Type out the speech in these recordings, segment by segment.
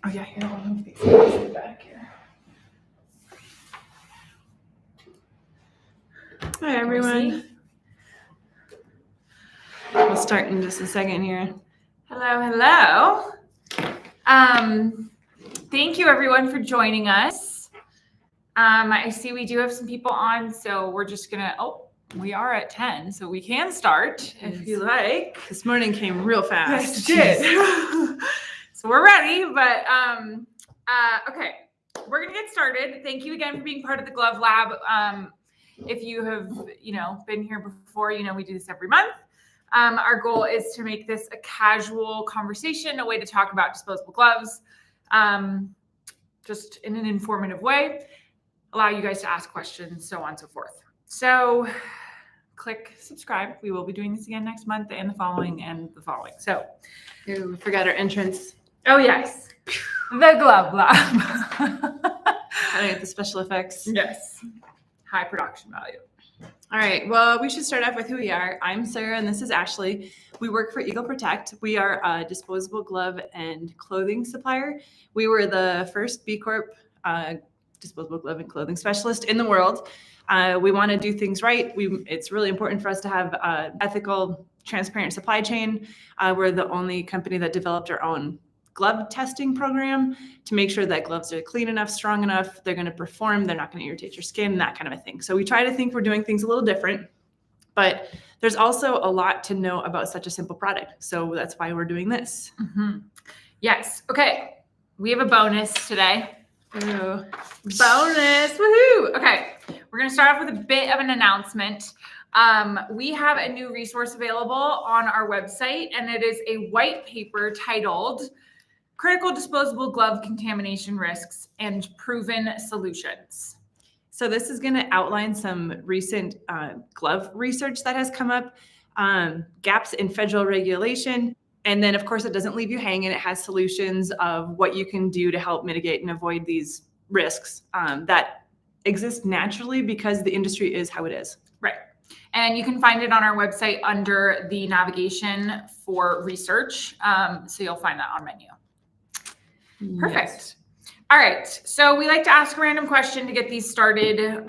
Oh yeah, here, I'll move these boxes back here. Hi everyone. We'll start in just a second here. Hello. Thank you everyone for joining us. I see we do have some people on, so we're just gonna, we are at 10, so we can start if you like. This morning came real fast. Yes, it did. So we're ready, but okay, we're gonna get started. Thank you again for being part of the Glove Lab. If you have, been here before, we do this every month. Our goal is to make this a casual conversation, a way to talk about disposable gloves, just in an informative way, allow you guys to ask questions, so on and so forth. So click subscribe. We will be doing this again next month and the following. So We forgot our entrance. oh yes, the Glove Lab. I get the special effects. Yes, high production value. All right, well, we should start off with who we are. I'm Sarah and this is Ashley. We work for Eagle Protect. We are a disposable glove and clothing supplier. We were the first B Corp disposable glove and clothing specialist in the world. We want to do things right. It's really important for us to have ethical, transparent supply chain. We're the only company that developed our own glove testing program to make sure that gloves are clean enough, strong enough, they're going to perform, they're not going to irritate your skin, that kind of a thing. So we try to think we're doing things a little different, but there's also a lot to know about such a simple product. So that's why we're doing this. Mm-hmm. Yes. Okay. We have a bonus today. Ooh. Bonus. Woohoo. Okay. We're going to start off with a bit of an announcement. We have a new resource available on our website, and it is a white paper titled Critical Disposable Glove Contamination Risks and Proven Solutions. So this is going to outline some recent glove research that has come up, gaps in federal regulation. And then, of course, it doesn't leave you hanging. It has solutions of what you can do to help mitigate and avoid these risks that exist naturally because the industry is how it is. Right. And you can find it on our website under the navigation for research. So you'll find that on menu. Perfect. Yes. All right. So we like to ask a random question to get these started.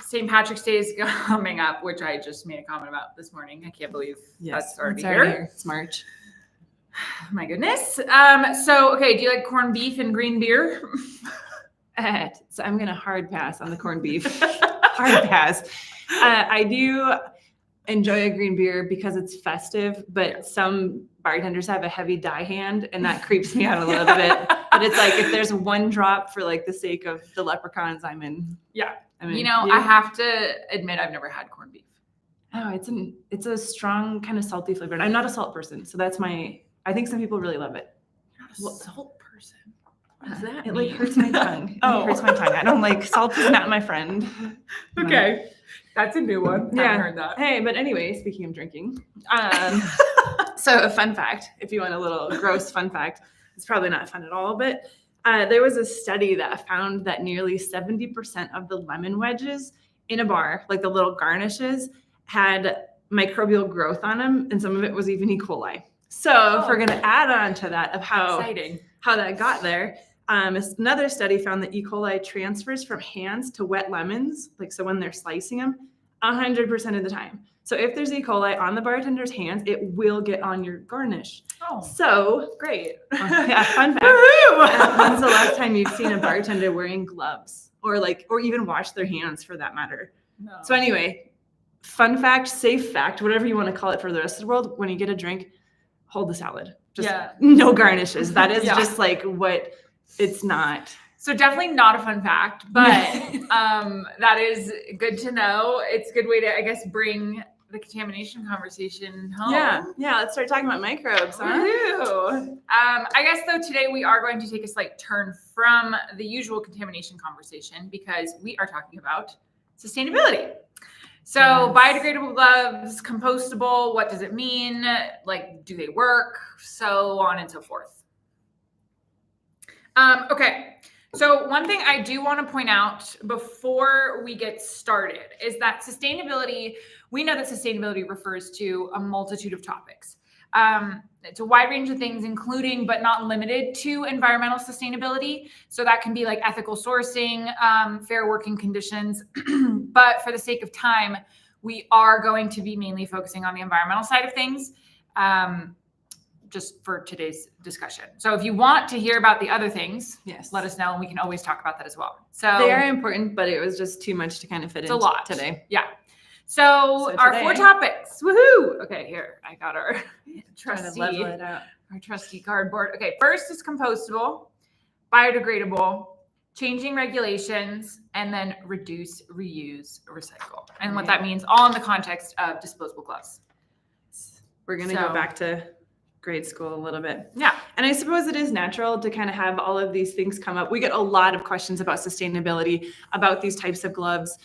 St. Patrick's Day is coming up, which I just made a comment about this morning. I can't believe that's already here. It's March. My goodness. So, okay. Do you like corned beef and green beer? So I'm going to hard pass on the corned beef. Hard pass. I do enjoy a green beer because it's festive, but some bartenders have a heavy dye hand and that creeps me out a little bit. But it's like, if there's one drop for like the sake of the leprechauns, I'm in. Yeah. I'm in. I have to admit, I've never had corned beef. Oh, it's a strong kind of salty flavor. And I'm not a salt person. So I think some people really love it. You're not a salt person. What does that It mean? like hurts my tongue. Oh. It hurts my tongue. I don't like salt is not my friend. Okay. That's a new one. Yeah. I haven't heard that. Hey, but anyway, speaking of drinking, so a fun fact, if you want a little gross fun fact, it's probably not fun at all, but there was a study that found that nearly 70% of the lemon wedges in a bar, like the little garnishes, had microbial growth on them, and some of it was even E. coli. So if we're going to add on to that of how that got there, another study found that E. coli transfers from hands to wet lemons, like so when they're slicing them, 100% of the time. So if there's E. coli on the bartender's hands, it will get on your garnish. Oh, so great. Yeah, fun fact. When's the last time you've seen a bartender wearing gloves or even wash their hands for that matter? No. So anyway, fun fact, safe fact, whatever you want to call it for the rest of the world, when you get a drink, hold the salad. Just no garnishes. That is just like what it's not. So definitely not a fun fact, but that is good to know. It's a good way to, I guess, bring the contamination conversation home. Yeah. Let's start talking about microbes. Huh? I guess though today we are going to take a slight turn from the usual contamination conversation because we are talking about sustainability. So biodegradable gloves, compostable, what does it mean? Like, do they work? So on and so forth. Okay. So one thing I do want to point out before we get started is that we know that sustainability refers to a multitude of topics. It's a wide range of things, including but not limited to environmental sustainability. So that can be like ethical sourcing, fair working conditions. But for the sake of time, we are going to be mainly focusing on the environmental side of things, just for today's discussion. So if you want to hear about the other things, yes, let us know, and we can always talk about that as well. So they are important, but it was just too much to kind of fit into a lot today. Yeah. So our today, 4 topics. Woohoo! Okay, here I got our trusty, level it out. our trusty cardboard. Okay, first is compostable, biodegradable, changing regulations, and then reduce, reuse, recycle. And what that means, all in the context of disposable gloves. We're going to go back to grade school a little bit. Yeah. And I suppose it is natural to kind of have all of these things come up. We get a lot of questions about sustainability, about these types of gloves.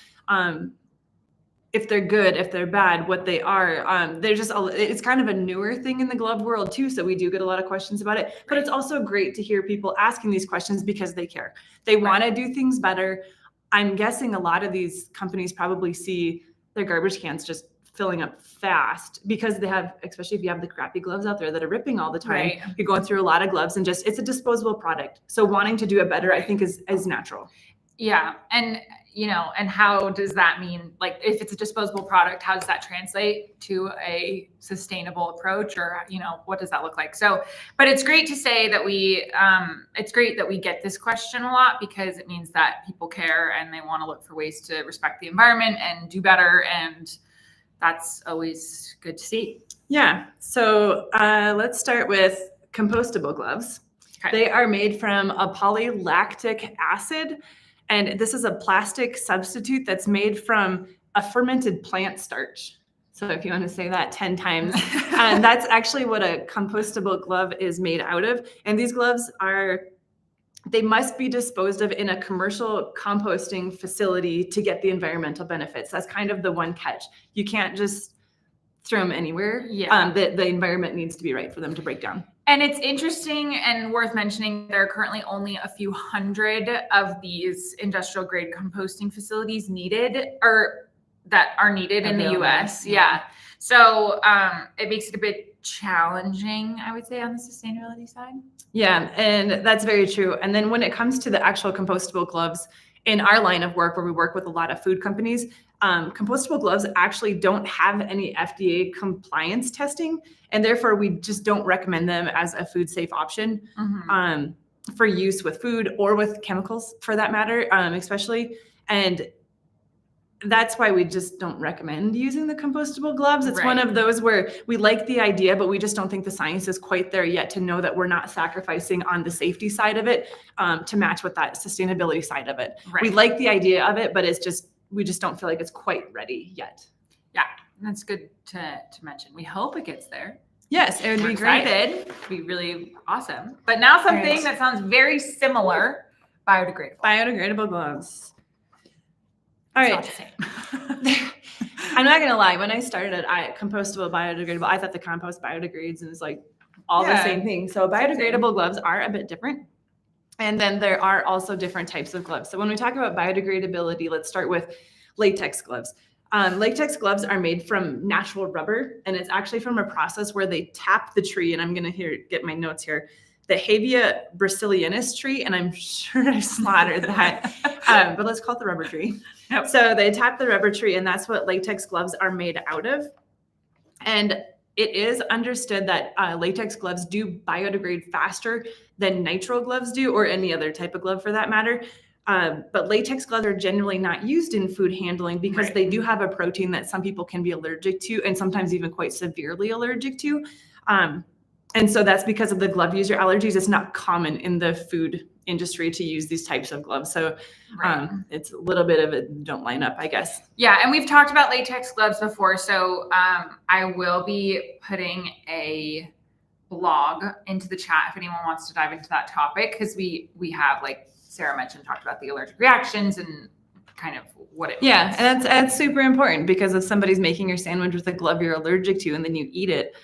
If they're good, if they're bad, what they are. They're just, it's kind of a newer thing in the glove world too. So we do get a lot of questions about it, but it's also great to hear people asking these questions because they care. They want to do things better. I'm guessing a lot of these companies probably see their garbage cans just filling up fast because they have, especially if you have the crappy gloves out there that are ripping all the time, Right. You're going through a lot of gloves and just, it's a disposable product. So wanting to do it better, I think is natural. Yeah. And, you know, and how does that mean, like, if it's a disposable product, how does that translate to a sustainable approach, or, you know, what does that look like? So, but it's great to say that it's great that we get this question a lot, because it means that people care and they want to look for ways to respect the environment and do better. And that's always good to see. Yeah. So let's start with compostable gloves. Okay. They are made from a polylactic acid. And this is a plastic substitute that's made from a fermented plant starch. So if you want to say that 10 times, that's actually what a compostable glove is made out of. And these gloves they must be disposed of in a commercial composting facility to get the environmental benefits. That's kind of the one catch. You can't just throw them anywhere. Yeah. The environment needs to be right for them to break down. And it's interesting and worth mentioning, there are currently only a few hundred of these industrial grade composting facilities needed, or that are needed in the US. Yeah. So it makes it a bit challenging, I would say, on the sustainability side. Yeah, and that's very true. And then when it comes to the actual compostable gloves, in our line of work where we work with a lot of food companies, compostable gloves actually don't have any FDA compliance testing, and therefore we just don't recommend them as a food safe option for use with food or with chemicals for that matter, especially. And that's why we just don't recommend using the compostable gloves. It's one of those where we like the idea, but we just don't think the science is quite there yet to know that we're not sacrificing on the safety side of it to match with that sustainability side of it. Right. We like the idea of it, but we just don't feel like it's quite ready yet. Yeah, that's good to mention. We hope it gets there. Yes, it would be great. It'd be really awesome. But now something that sounds very similar, biodegradable. Biodegradable gloves. All right. I'm not going to lie. When I started compostable, biodegradable, I thought the compost biodegrades and it's like all the same thing. So biodegradable gloves are a bit different. And then there are also different types of gloves. So when we talk about biodegradability, let's start with latex gloves. Latex gloves are made from natural rubber, and it's actually from a process where they tap the tree. And I'm going to get my notes here. The Havia brasiliensis tree, and I'm sure I slaughtered that, but let's call it the rubber tree. Yep. So they tap the rubber tree, and that's what latex gloves are made out of. And it is understood that latex gloves do biodegrade faster than nitrile gloves do, or any other type of glove for that matter. But latex gloves are generally not used in food handling because they do have a protein that some people can be allergic to, and sometimes even quite severely allergic to. And so that's because of the glove user allergies. It's not common in the food industry to use these types of gloves. So it's a little bit of it don't line up, I guess. Yeah. And we've talked about latex gloves before. So I will be putting a blog into the chat if anyone wants to dive into that topic, because we have, like Sarah mentioned, talked about the allergic reactions and kind of what it means. Yeah. And that's super important, because if somebody's making your sandwich with a glove you're allergic to and then you eat it,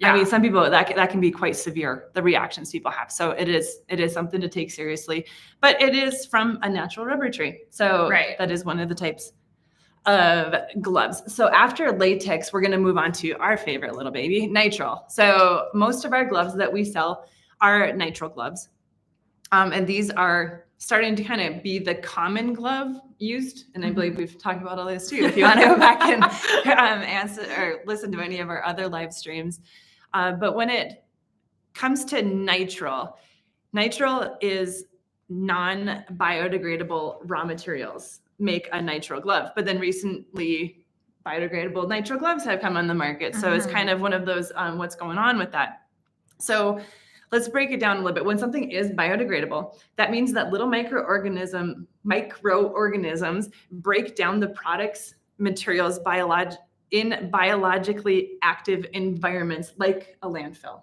I mean, some people that can be quite severe, the reactions people have. So it is something to take seriously, but it is from a natural rubber tree. So that is one of the types. of gloves. So after latex, we're going to move on to our favorite little baby, nitrile. So most of our gloves that we sell are nitrile gloves. And these are starting to kind of be the common glove used. And I believe we've talked about all this too, if you want to go back and answer or listen to any of our other live streams. But when it comes to nitrile is non-biodegradable raw materials make a nitrile glove. But then recently, biodegradable nitrile gloves have come on the market. So it's kind of one of those, what's going on with that. So let's break it down a little bit. When something is biodegradable, that means that little microorganisms break down the product's materials in biologically active environments like a landfill.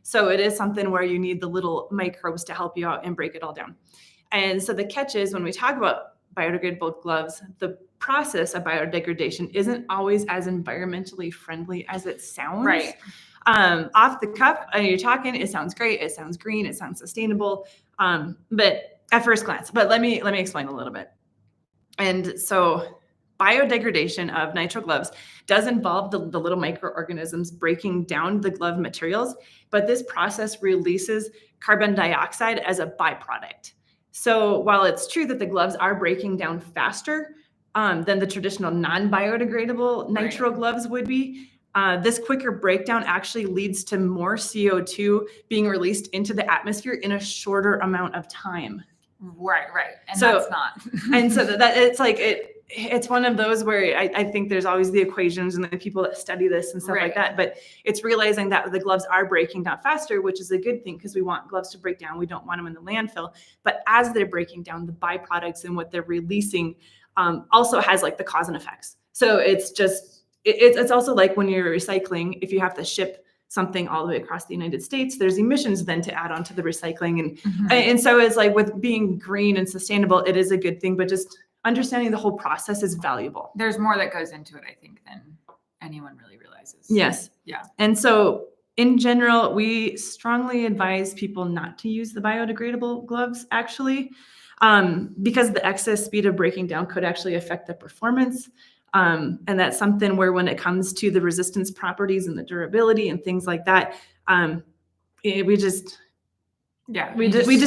So it is something where you need the little microbes to help you out and break it all down. And so the catch is when we talk about biodegradable gloves, the process of biodegradation isn't always as environmentally friendly as it sounds. Right. Off the cuff, you're talking, it sounds great, it sounds green, it sounds sustainable, but at first glance. But let me explain a little bit. And so biodegradation of nitrile gloves does involve the little microorganisms breaking down the glove materials, but this process releases carbon dioxide as a byproduct. So while it's true that the gloves are breaking down faster than the traditional non-biodegradable nitrile gloves would be, this quicker breakdown actually leads to more CO2 being released into the atmosphere in a shorter amount of time. Right. And so, that's not. And so that it's like it's one of those where I think there's always the equations and the people that study this and stuff like that, but it's realizing that the gloves are breaking down faster, which is a good thing because we want gloves to break down. We don't want them in the landfill, but as they're breaking down, the byproducts and what they're releasing also has like the cause and effects. So it's just, it's also like when you're recycling, if you have to ship something all the way across the United States, there's emissions then to add on to the recycling. And so it's like with being green and sustainable, it is a good thing, but just understanding the whole process is valuable. There's more that goes into it, I think, than anyone really realizes. Yes. Yeah. And so in general, we strongly advise people not to use the biodegradable gloves actually, because the excess speed of breaking down could actually affect the performance. And that's something where when it comes to the resistance properties and the durability and things like that, we just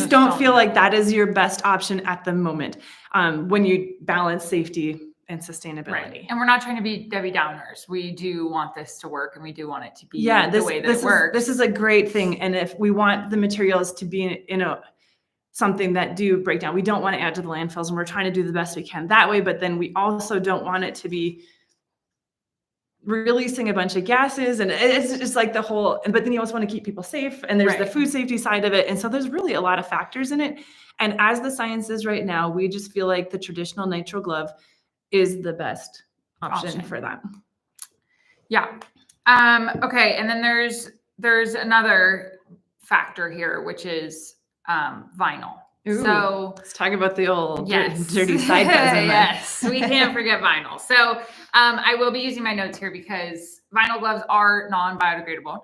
don't feel like that is your best option at the moment when you balance safety and sustainability. Right. And we're not trying to be Debbie Downers. We do want this to work and we do want it to be the way that it works. This is a great thing. And if we want the materials to be something that do break down, we don't want to add to the landfills, and we're trying to do the best we can that way. But then we also don't want it to be releasing a bunch of gases, and it's just like the whole, but then you also want to keep people safe, and there's the food safety side of it. And so there's really a lot of factors in it. And as the science is right now, we just feel like the traditional nitrile glove is the best option for that. Yeah. Okay. And then there's another factor here, which is vinyl. Ooh, so let's talk about the old dirty side cousin. Yes, we can't forget vinyl. So I will be using my notes here because vinyl gloves are non-biodegradable.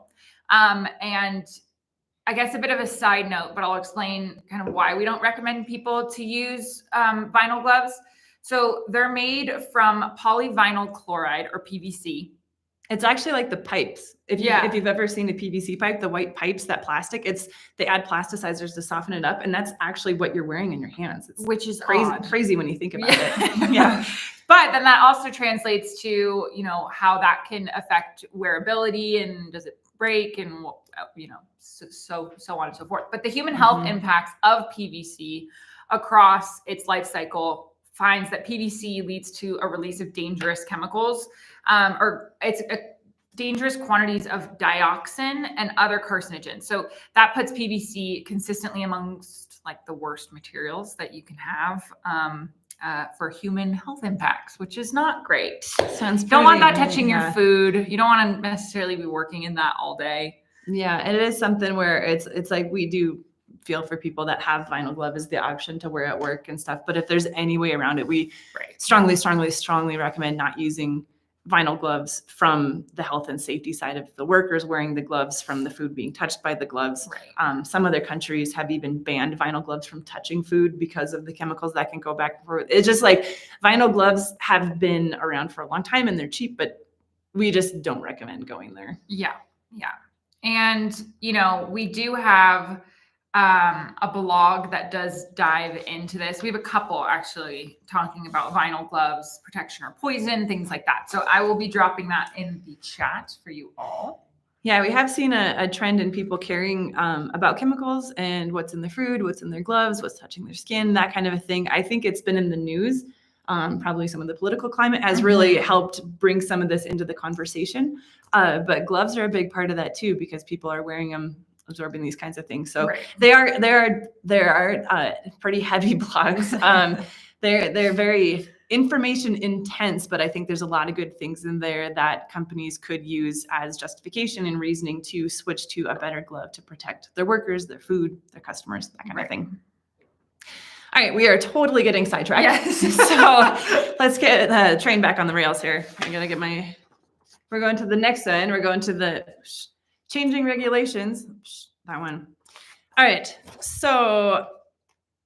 And I guess a bit of a side note, but I'll explain kind of why we don't recommend people to use vinyl gloves. So they're made from polyvinyl chloride, or PVC. It's actually like the pipes. If you've ever seen a PVC pipe, the white pipes, that plastic, they add plasticizers to soften it up, and that's actually what you're wearing in your hands. Which is crazy when you think about it. Yeah. But then that also translates to, how that can affect wearability, and does it break, and so on and so forth. But the human health impacts of PVC across its life cycle finds that PVC leads to a release of dangerous chemicals, or it's dangerous quantities of dioxin and other carcinogens. So that puts PVC consistently amongst like the worst materials that you can have for human health impacts, which is not great. Don't want that touching your food. You don't want to necessarily be working in that all day. Yeah, and it is something where it's like we do feel for people that have vinyl glove as the option to wear at work and stuff. But if there's any way around it, we strongly recommend not using vinyl gloves from the health and safety side of the workers wearing the gloves, from the food being touched by the gloves. Right. Some other countries have even banned vinyl gloves from touching food because of the chemicals that can go back and forth. It's just like vinyl gloves have been around for a long time and they're cheap, but we just don't recommend going there. Yeah. Yeah. And, you know, we do have a blog that does dive into this. We have a couple actually talking about vinyl gloves, protection or poison, things like that. So I will be dropping that in the chat for you all. Yeah, we have seen a trend in people caring about chemicals and what's in their food, what's in their gloves, what's touching their skin, that kind of a thing. I think it's been in the news. Probably some of the political climate has really helped bring some of this into the conversation. But gloves are a big part of that too, because people are wearing them, absorbing these kinds of things. So there are pretty heavy blogs. They're very information intense, but I think there's a lot of good things in there that companies could use as justification and reasoning to switch to a better glove to protect their workers, their food, their customers, that kind of thing. All right, we are totally getting sidetracked. Yes. So let's get the train back on the rails here. I'm gonna get we're going to the next one. We're going to the changing regulations, that one. All right, so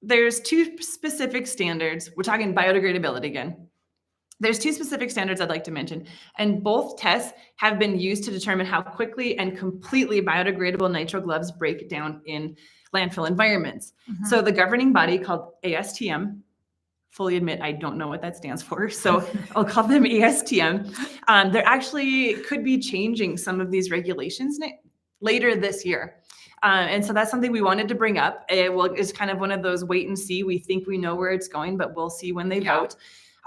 there's two specific standards. We're talking biodegradability again. There's two specific standards I'd like to mention, and both tests have been used to determine how quickly and completely biodegradable nitrile gloves break down in landfill environments. So the governing body called ASTM, fully admit I don't know what that stands for, so I'll call them ASTM. They're actually could be changing some of these regulations later this year. And so that's something we wanted to bring up. It's kind of one of those wait and see. We think we know where it's going, but we'll see when they vote.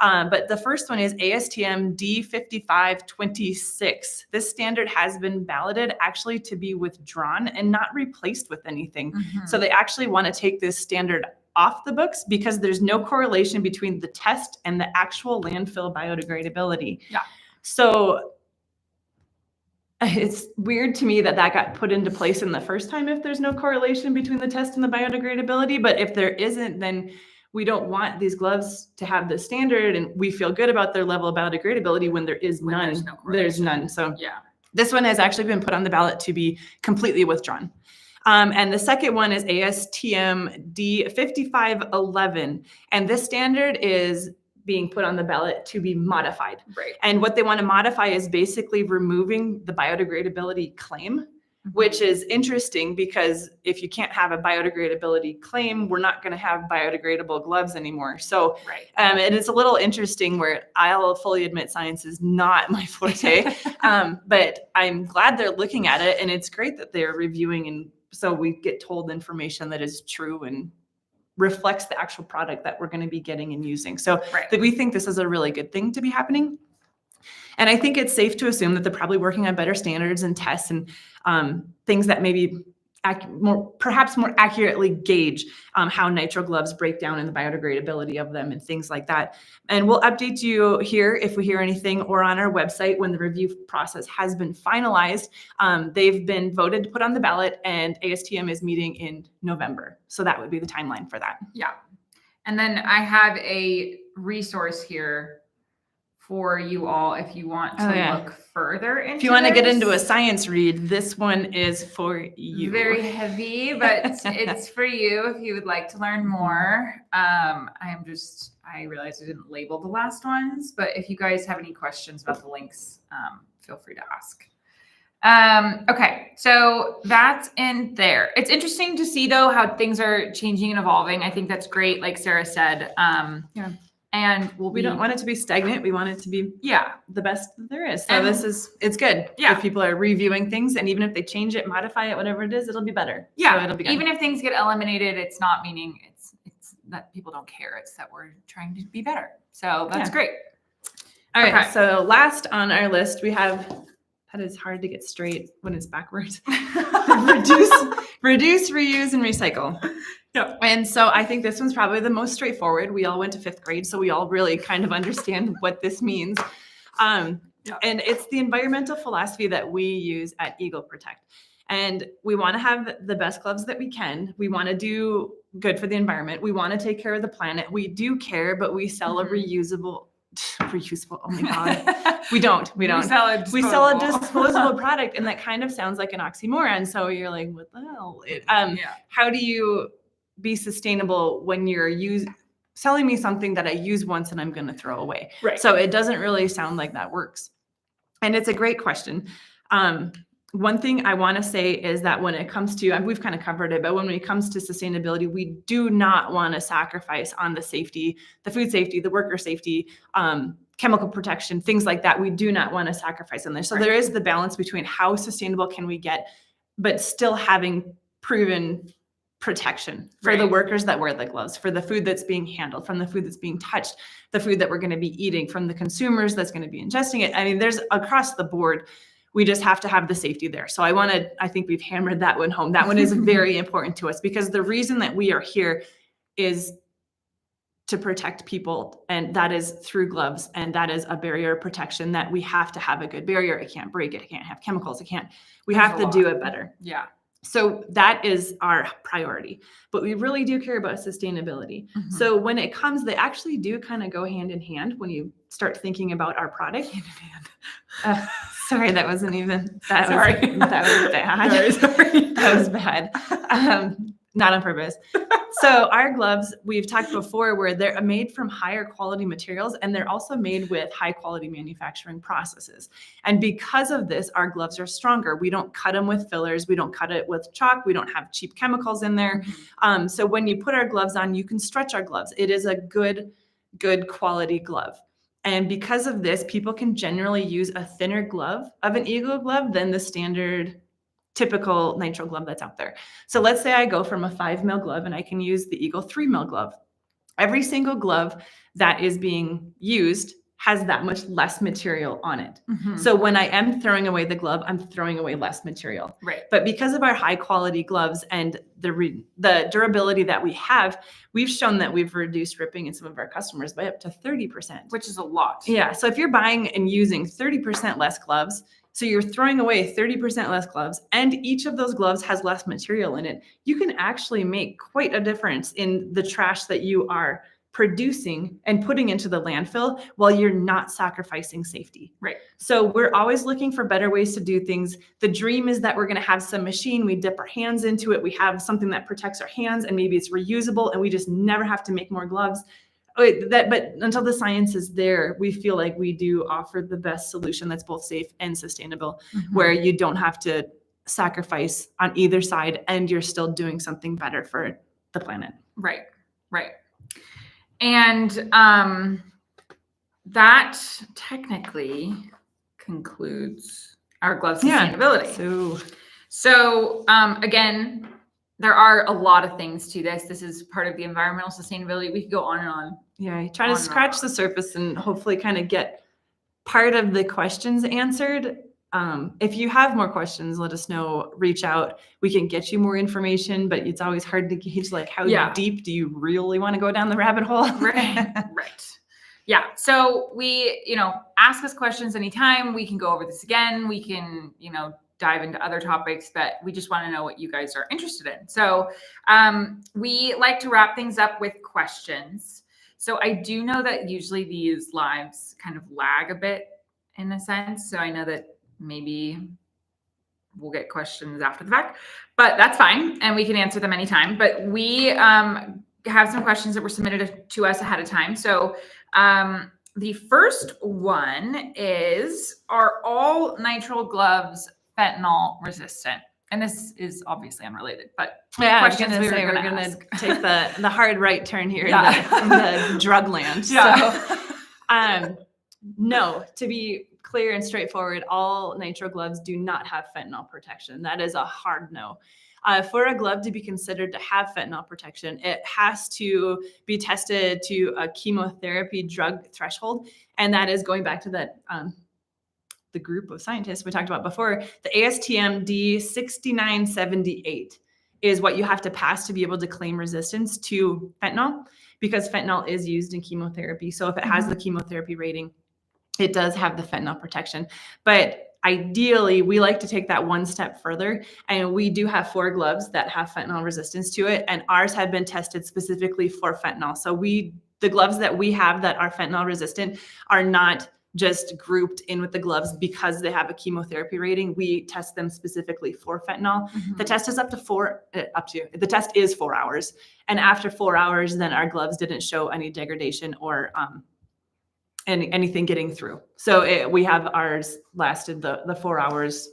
But the first one is ASTM D5526. This standard has been balloted actually to be withdrawn and not replaced with anything. So they actually want to take this standard off the books because there's no correlation between the test and the actual landfill biodegradability. So it's weird to me that got put into place in the first time if there's no correlation between the test and the biodegradability. But if there isn't, then we don't want these gloves to have the standard, and we feel good about their level of biodegradability when there is none. There's none. So this one has actually been put on the ballot to be completely withdrawn. And the second one is ASTM D5511. And this standard is being put on the ballot to be modified. And what they want to modify is basically removing the biodegradability claim, which is interesting because if you can't have a biodegradability claim, we're not going to have biodegradable gloves anymore. So it is a little interesting where I'll fully admit science is not my forte, but I'm glad they're looking at it, and it's great that they're reviewing, and so we get told information that is true and reflects the actual product that we're going to be getting and using. So that we think this is a really good thing to be happening. And I think it's safe to assume that they're probably working on better standards and tests and things that maybe perhaps more accurately gauge how nitrile gloves break down and the biodegradability of them and things like that. And we'll update you here if we hear anything, or on our website when the review process has been finalized. They've been voted to put on the ballot, and ASTM is meeting in November. So that would be the timeline for that. And then I have a resource here for you all if you want to look further into If you want to get into a science read, this one is for you. Very heavy, but it's for you if you would like to learn more. I realized I didn't label the last ones, but if you guys have any questions about the links, feel free to ask. Okay, so that's in there. It's interesting to see though how things are changing and evolving. I think that's great, like Sarah said. And we don't want it to be stagnant. We want it to be the best that there is. So And it's good. If people are reviewing things, and even if they change it, modify it, whatever it is, it'll be better. So it'll be good. Even if things get eliminated, it's not meaning it's that people don't care. It's that we're trying to be better. So that's great. All right. So last on our list, we have, that is hard to get straight when it's backwards. reduce, reuse, and recycle. And so I think this one's probably the most straightforward. We all went to 5th grade, so we all really kind of understand what this means. And it's the environmental philosophy that we use at Eagle Protect. And we want to have the best gloves that we can. We want to do good for the environment. We want to take care of the planet. We do care, but we sell a reusable reusable. Oh my God. We don't. We sell a disposable. We sell a disposable product, and that kind of sounds like an oxymoron. So you're like, what the hell? How do you be sustainable when you're selling me something that I use once and I'm going to throw away? Right. So it doesn't really sound like that works. And it's a great question. One thing I want to say is that when it comes to, and we've kind of covered it, but when it comes to sustainability, we do not want to sacrifice on the safety, the food safety, the worker safety, chemical protection, things like that. We do not want to sacrifice on this. So there is the balance between how sustainable can we get, but still having proven protection for the workers that wear the gloves, for the food that's being handled, from the food that's being touched, the food that we're going to be eating, from the consumers that's going to be ingesting it. I mean, there's across the board. We just have to have the safety there. So I think we've hammered that one home. That one is very important to us, because the reason that we are here is to protect people, and that is through gloves, and that is a barrier protection that we have to have a good barrier. It can't break, it can't have chemicals, we have to do it better. Yeah. So that is our priority, but we really do care about sustainability. Mm-hmm. So when it comes, they actually do kind of go hand in hand when you start thinking about our product. Hand in hand. Sorry, that wasn't even, that was bad. Sorry. That was bad. Not on purpose. So our gloves, we've talked before, where they're made from higher quality materials, and they're also made with high quality manufacturing processes. And because of this, our gloves are stronger. We don't cut them with fillers. We don't cut it with chalk. We don't have cheap chemicals in there. Mm-hmm. So when you put our gloves on, you can stretch our gloves. It is a good quality glove. And because of this, people can generally use a thinner glove of an Eagle glove than the standard typical nitrile glove that's out there. So let's say I go from a 5 mil glove and I can use the Eagle 3 mil glove. Every single glove that is being used has that much less material on it. Mm-hmm. So when I am throwing away the glove, I'm throwing away less material. Right. But because of our high quality gloves and the durability that we have, we've shown that we've reduced ripping in some of our customers by up to 30%. Which is a lot. Yeah. So if you're buying and using 30% less gloves, so you're throwing away 30% less gloves, and each of those gloves has less material in it, you can actually make quite a difference in the trash that you are producing and putting into the landfill while you're not sacrificing safety. Right. So we're always looking for better ways to do things. The dream is that we're going to have some machine, we dip our hands into it, we have something that protects our hands, and maybe it's reusable, and we just never have to make more gloves. But until the science is there, we feel like we do offer the best solution that's both safe and sustainable, where you don't have to sacrifice on either side, and you're still doing something better for the planet. Right. And that technically concludes our glove sustainability. So again, there are a lot of things to this. This is part of the environmental sustainability. We could go on and on. Yeah, try to scratch the surface and hopefully kind of get part of the questions answered. If you have more questions, let us know, reach out. We can get you more information, but it's always hard to gauge, like, how deep do you really want to go down the rabbit hole? Right. Yeah. So we, ask us questions anytime. We can go over this again. We can, dive into other topics, but we just want to know what you guys are interested in. So we like to wrap things up with questions. So I do know that usually these lives kind of lag a bit in a sense. So I know that maybe we'll get questions after the fact, but that's fine. And we can answer them anytime. But we have some questions that were submitted to us ahead of time. So the first one is, are all nitrile gloves fentanyl resistant? And this is obviously unrelated, but yeah, questions we're going to take the hard right turn here in the drug land. Yeah. So, no, to be clear and straightforward, all nitrile gloves do not have fentanyl protection. That is a hard no. For a glove to be considered to have fentanyl protection, it has to be tested to a chemotherapy drug threshold. And that is going back to that the group of scientists we talked about before. The ASTM D6978 is what you have to pass to be able to claim resistance to fentanyl, because fentanyl is used in chemotherapy. So if it has the chemotherapy rating, it does have the fentanyl protection. But ideally, we like to take that one step further, and we do have 4 gloves that have fentanyl resistance to it, and ours have been tested specifically for fentanyl. So the gloves that we have that are fentanyl resistant are not just grouped in with the gloves because they have a chemotherapy rating. We test them specifically for fentanyl. The test is the test is 4 hours. And after 4 hours, then our gloves didn't show any degradation or anything getting through. So we have ours lasted the 4 hours.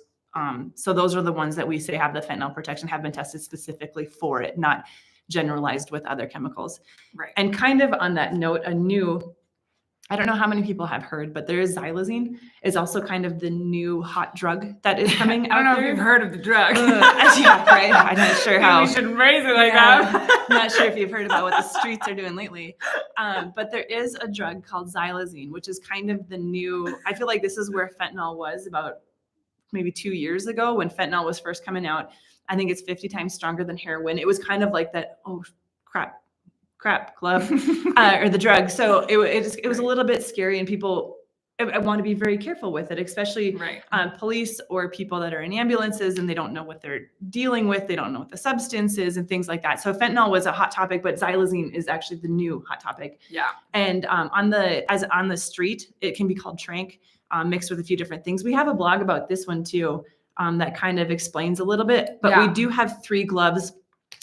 So those are the ones that we say have the fentanyl protection, have been tested specifically for it, not generalized with other chemicals. Right. And kind of on that note, I don't know how many people have heard, but there is xylazine is also kind of the new hot drug that is coming out I don't know there. if you've heard of the drug. Yeah, right. I'm not sure how. We shouldn't raise it like that. I'm not sure if you've heard about what the streets are doing lately. But there is a drug called xylazine, which is kind of the new, I feel like this is where fentanyl was about maybe 2 years ago when fentanyl was first coming out. I think it's 50 times stronger than heroin. It was kind of like that, oh, crap glove or the drug. So it was a little bit scary, and people I want to be very careful with it, especially police or people that are in ambulances and they don't know what they're dealing with. They don't know what the substance is and things like that. So fentanyl was a hot topic, but xylazine is actually the new hot topic. Yeah. And on the street, it can be called tranq, mixed with a few different things. We have a blog about this one too, that kind of explains a little bit, but we do have 3 gloves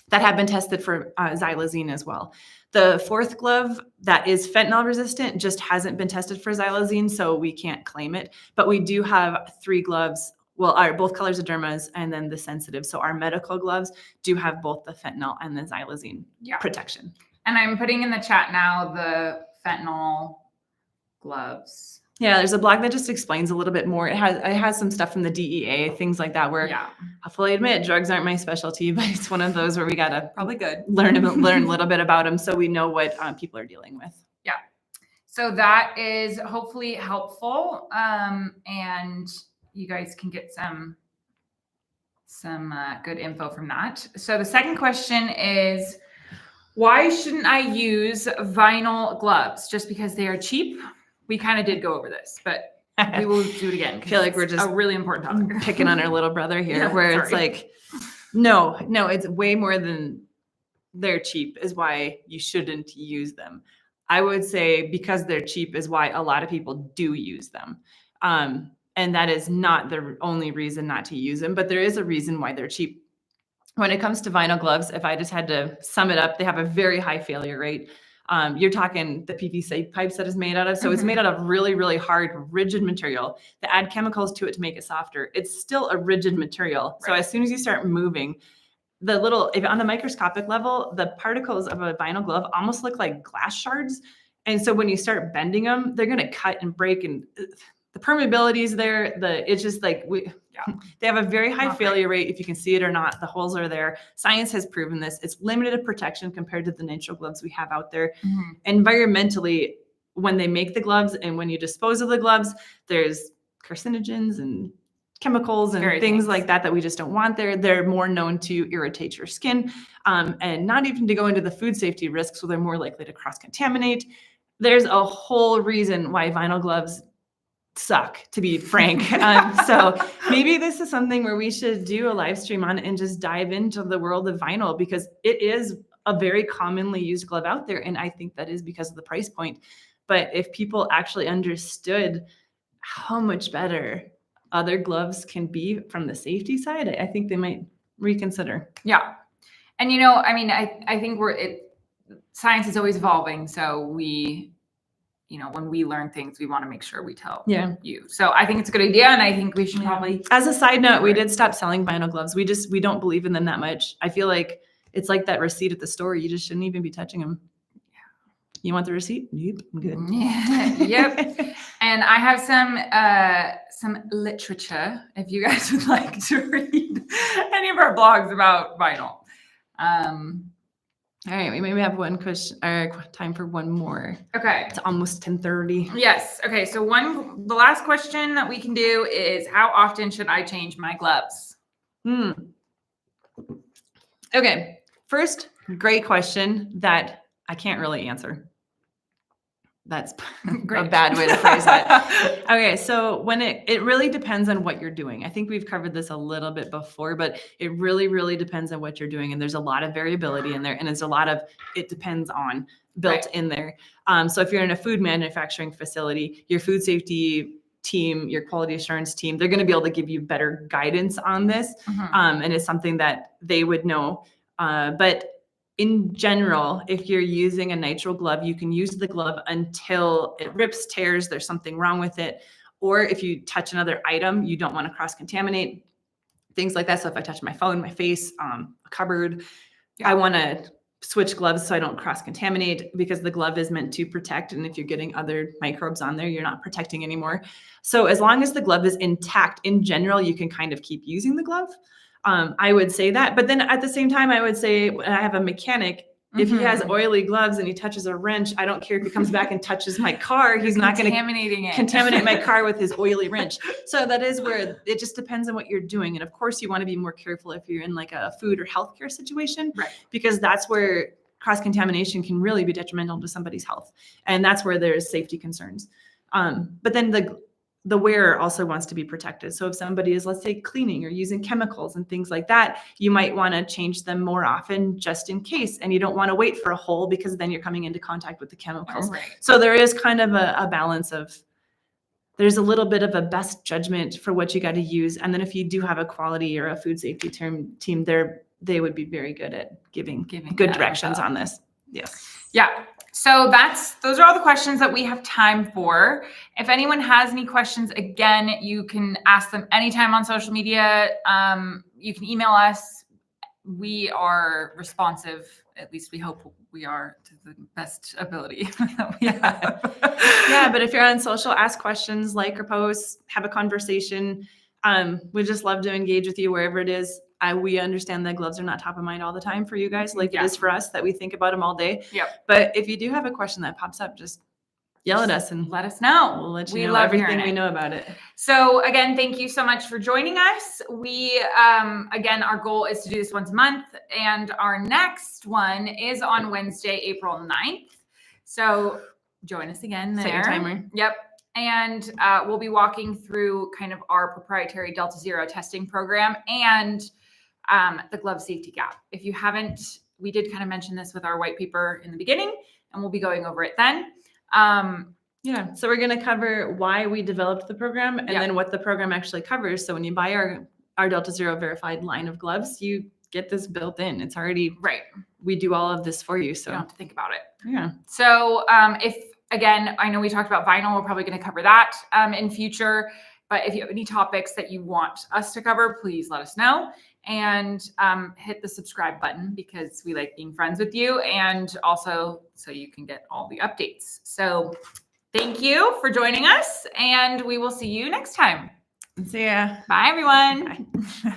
that have been tested for xylazine as well. The 4th glove that is fentanyl resistant just hasn't been tested for xylazine, so we can't claim it. But we do have 3 gloves, both colors of dermas and then the sensitive. So our medical gloves do have both the fentanyl and the xylazine protection. And I'm putting in the chat now the fentanyl gloves. Yeah, there's a blog that just explains a little bit more. It has some stuff from the DEA, things like that, where I'll fully admit drugs aren't my specialty, but it's one of those where we gotta probably good learn a little bit about them so we know what people are dealing with. Yeah. So that is hopefully helpful, and you guys can get some good info from that. So the second question is, why shouldn't I use vinyl gloves? Just because they are cheap? We kind of did go over this, but we will do it again. I feel like we're just a really important topic. Picking on our little brother here, where it's like, no, it's way more than they're cheap is why you shouldn't use them. I would say because they're cheap is why a lot of people do use them. And that is not the only reason not to use them, but there is a reason why they're cheap. When it comes to vinyl gloves, if I just had to sum it up, they have a very high failure rate. You're talking the PVC pipes that is made out of. So it's made out of really, really hard, rigid material. They add chemicals to it to make it softer. It's still a rigid material. So as soon as you start moving, if on the microscopic level, the particles of a vinyl glove almost look like glass shards. And so when you start bending them, they're going to cut and break, and the permeability is there. It's just like they have a very high failure rate. If you can see it or not, the holes are there. Science has proven this. It's limited protection compared to the natural gloves we have out there. Environmentally, when they make the gloves and when you dispose of the gloves, there's carcinogens and chemicals and things like that we just don't want there. They're more known to irritate your skin, and not even to go into the food safety risks, so they're more likely to cross-contaminate. There's a whole reason why vinyl gloves suck, to be frank. So maybe this is something where we should do a live stream on it and just dive into the world of vinyl, because it is a very commonly used glove out there. And I think that is because of the price point. But if people actually understood how much better other gloves can be from the safety side, I think they might reconsider. Yeah. And, I think science is always evolving. So when we learn things, we want to make sure we tell you. So I think it's a good idea. And I think we should probably. As a side note, we did stop selling vinyl gloves. We don't believe in them that much. I feel like it's like that receipt at the store. You just shouldn't even be touching them. You want the receipt? Yep, I'm good. Yep. And I have some literature if you guys would like to read any of our blogs about vinyl. All right, we maybe have one question, or time for one more. Okay. It's almost 10:30. Yes. Okay. So the last question that we can do is, how often should I change my gloves? Okay. First, great question that I can't really answer. That's a Great. bad way to phrase that. Okay, so when it really depends on what you're doing. I think we've covered this a little bit before, but it really, really depends on what you're doing. And there's a lot of variability in there. And there's a lot of it depends on built in there. So if you're in a food manufacturing facility, your food safety team, your quality assurance team, they're going to be able to give you better guidance on this. And it's something that they would know. But in general, if you're using a nitrile glove, you can use the glove until it rips, tears, there's something wrong with it. Or if you touch another item, you don't want to cross-contaminate, things like that. So if I touch my phone, my face, a cupboard, I want to switch gloves so I don't cross-contaminate, because the glove is meant to protect. And if you're getting other microbes on there, you're not protecting anymore. So as long as the glove is intact, in general, you can kind of keep using the glove. I would say that. But then at the same time, I would say I have a mechanic. If he has oily gloves and he touches a wrench, I don't care if he comes back and touches my car. He's not going to contaminate my car with his oily wrench. So that is where it just depends on what you're doing. And of course, you want to be more careful if you're in like a food or healthcare situation, because that's where cross-contamination can really be detrimental to somebody's health. And that's where there's safety concerns. But then the wearer also wants to be protected. So if somebody is, let's say, cleaning or using chemicals and things like that, you might want to change them more often just in case. And you don't want to wait for a hole, because then you're coming into contact with the chemicals. So there is kind of a balance of, there's a little bit of a best judgment for what you got to use. And then if you do have a quality or a food safety team, they would be very good at giving good directions on this. Yes. Yeah. So those are all the questions that we have time for. If anyone has any questions, again, you can ask them anytime on social media. You can email us. We are responsive. At least we hope we are, to the best ability that we have. Yeah, but if you're on social, ask questions, like or post, have a conversation. We just love to engage with you wherever it is. We understand that gloves are not top of mind all the time for you guys, like it is for us, that we think about them all day. But if you do have a question that pops up, just yell at us and let us know. We'll let you know everything we know about it. So again, thank you so much for joining us. We, again, our goal is to do this once a month, and our next one is on Wednesday, April 9th. So join us again there. Set your timer. Yep. And we'll be walking through kind of our proprietary Delta Zero testing program and the glove safety gap. If you haven't, we did kind of mention this with our white paper in the beginning, and we'll be going over it then. So we're going to cover why we developed the program, and then what the program actually covers. So when you buy our Delta Zero verified line of gloves, you get this built in. It's already we do all of this for you, so you don't have to think about it. Yeah. So again, I know we talked about vinyl. We're probably going to cover that in future. But if you have any topics that you want us to cover, please let us know. And hit the subscribe button, because we like being friends with you, and also so you can get all the updates. So thank you for joining us, and we will see you next time. See ya. Bye, everyone. Bye.